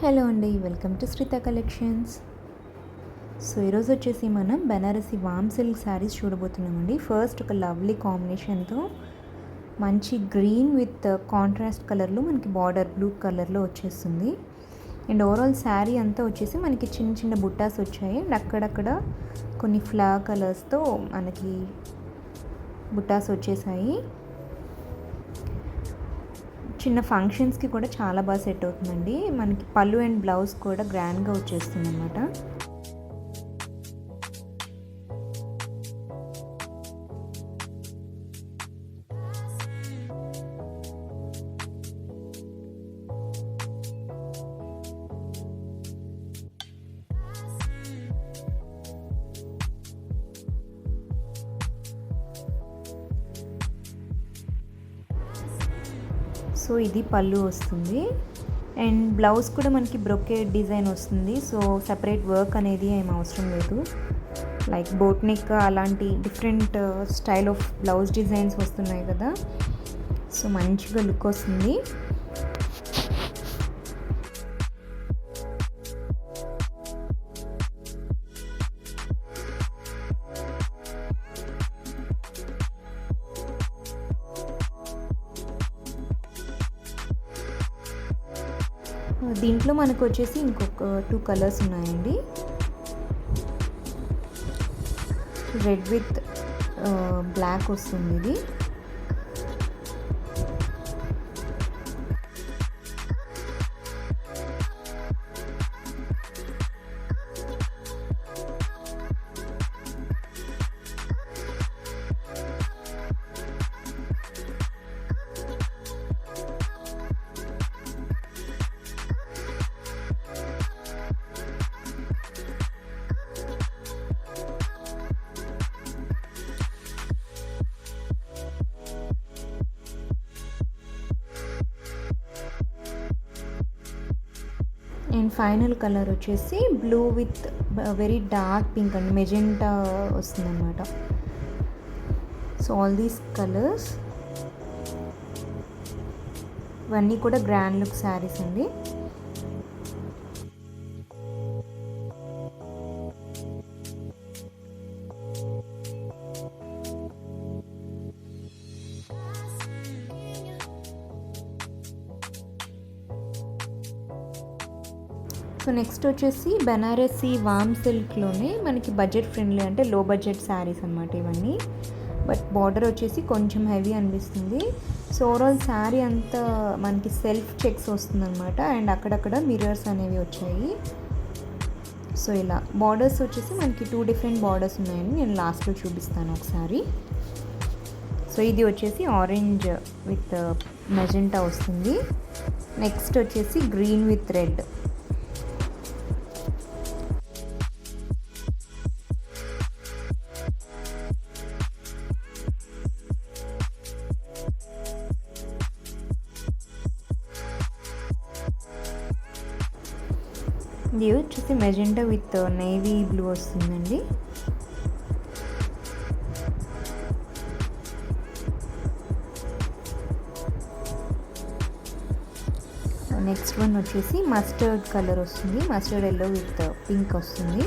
Hello అండి, welcome to Sritha collections. So ఈరోజు వచ్చేసి మనం బెనారసి వామ్ సిల్క్ శారీస్ చూడబోతున్నామండి. ఫస్ట్ ఒక లవ్లీ కాంబినేషన్తో మంచి గ్రీన్ విత్ కాంట్రాస్ట్ కలర్లో మనకి బార్డర్ బ్లూ కలర్లో వచ్చేస్తుంది. అండ్ ఓవరాల్ శారీ అంతా వచ్చేసి మనకి చిన్న చిన్న బుట్టాస్ వచ్చాయి. అండ్ అక్కడక్కడ కొన్ని ఫ్లవర్ కలర్స్తో మనకి బుట్టాస్ వచ్చేసాయి. చిన్న ఫంక్షన్స్కి కూడా చాలా బాగా సెట్ అవుతుందండి. మనకి పళ్ళు అండ్ బ్లౌజ్ కూడా గ్రాండ్గా వచ్చేస్తుంది అనమాట. సో ఇది పళ్ళు వస్తుంది అండ్ బ్లౌజ్ కూడా మనకి బ్రొకేడ్ డిజైన్ వస్తుంది. సో సెపరేట్ వర్క్ అనేది ఏం అవసరం లేదు. లైక్ బోట్ నెక్ అలాంటి different style of blouse designs వస్తున్నాయి కదా. సో మంచిగా లుక్ వస్తుంది. దీంట్లో మనకు వచ్చేసి ఇంకొక 2 కలర్స్ ఉన్నాయండి. రెడ్ విత్ బ్లాక్ వస్తుంది ఇది. అండ్ ఫైనల్ కలర్ వచ్చేసి blue with very dark pink and magenta వస్తుందన్నమాట. సో ఆల్ దీస్ కలర్స్ ఇవన్నీ కూడా గ్రాండ్ లుక్ శారీస్ అండి. సో నెక్స్ట్ వచ్చేసి బెనారసి వామ్ సిల్క్లోనే మనకి బడ్జెట్ ఫ్రెండ్లీ అంటే లో బడ్జెట్ శారీస్ అనమాట ఇవన్నీ. బట్ బార్డర్ వచ్చేసి కొంచెం హెవీ అనిపిస్తుంది. సో ఓవరాల్ శారీ అంతా మనకి సెల్ఫ్ చెక్స్ వస్తుందన్నమాట. అండ్ అక్కడక్కడ మిర్రర్స్ అనేవి వచ్చాయి. సో ఇలా బార్డర్స్ వచ్చేసి మనకి 2 డిఫరెంట్ బార్డర్స్ ఉన్నాయండి. నేను లాస్ట్లో చూపిస్తాను ఒకసారి. సో ఇది వచ్చేసి ఆరెంజ్ విత్ మెజెంటా వస్తుంది. నెక్స్ట్ వచ్చేసి గ్రీన్ విత్ రెడ్. ఇది వచ్చేసి మెజెంటా విత్ నేవీ బ్లూ వస్తుందండి. నెక్స్ట్ వన్ వచ్చేసి మస్టర్డ్ కలర్ వస్తుంది. మస్టర్డ్ ఎల్లో విత్ పింక్ వస్తుంది.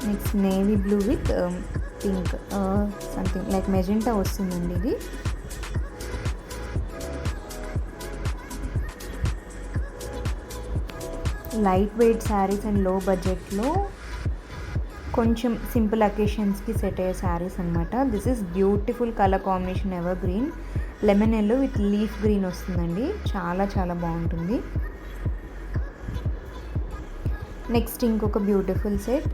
Next navy blue with pink something like magenta వస్తుందండి ఇది. లైట్ వెయిట్ శారీస్ అండ్ లో బడ్జెట్లో కొంచెం సింపుల్ అకేషన్స్కి సెట్ అయ్యే శారీస్ అనమాట. This is beautiful colour combination evergreen lemon yellow with leaf green వస్తుందండి. చాలా చాలా బాగుంటుంది. నెక్స్ట్ ఇంకొక beautiful set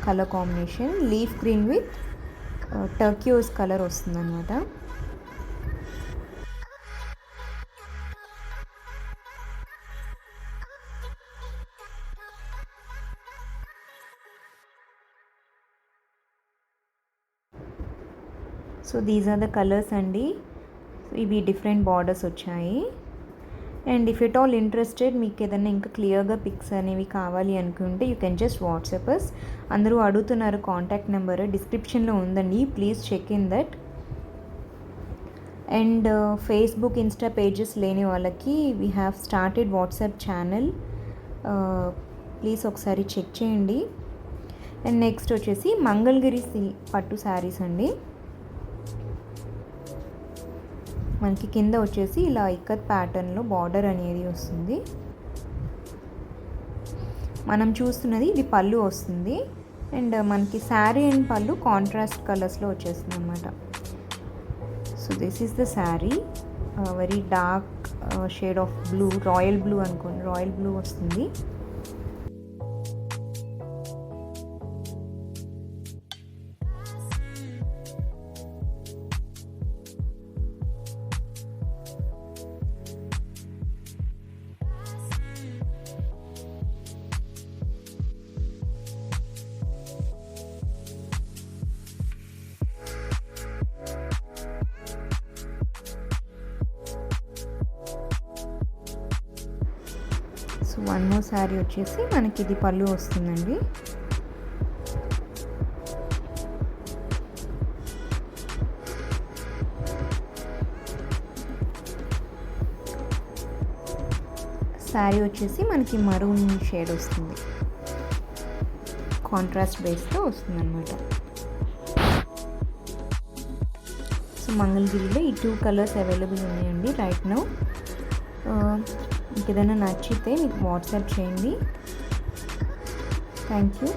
colour combination leaf green with turquoise colour వస్తుందన్నమాట. So these are the colours అండి. ఇవి డిఫరెంట్ బార్డర్స్ వచ్చాయి. And if at all interested మీకు ఏదైనా ఇంకా క్లియర్గా పిక్స్ అనేవి కావాలి అనుకుంటే you can just WhatsApp us. అందరూ అడుగుతున్నారు కాంటాక్ట్ నెంబర్ డిస్క్రిప్షన్లో ఉందండి, please check in that. And Facebook Insta pages లేని వాళ్ళకి we have started WhatsApp channel, please ఒకసారి చెక్ చేయండి. అండ్ నెక్స్ట్ వచ్చేసి మంగళగిరి పట్టు శారీస్ అండి. మనకి కింద వచ్చేసి ఇలా ఇక్కత్ ప్యాటర్న్లో బార్డర్ అనేది వస్తుంది. మనం చూస్తున్నది ఇది పళ్ళు వస్తుంది. అండ్ మనకి శారీ అండ్ పళ్ళు కాంట్రాస్ట్ కలర్స్లో వచ్చేస్తుంది అనమాట. So this is the sari, very dark shade of blue, royal blue అనుకోండి, రాయల్ బ్లూ వస్తుంది. సో వన్ మోర్ శారీ వచ్చేసి మనకి ఇది పళ్ళు వస్తుందండి. శారీ వచ్చేసి మనకి మరూన్ షేడ్ వస్తుంది, కాంట్రాస్ట్ బేస్తో వస్తుంది అనమాట. సో మంగళగిరిలో ఈ 2 కలర్స్ అవైలబుల్ ఉన్నాయండి రైట్ నౌ. మీకు ఏదైనా నచ్చితే మీకు వాట్సాప్ చేయండి. Thank you.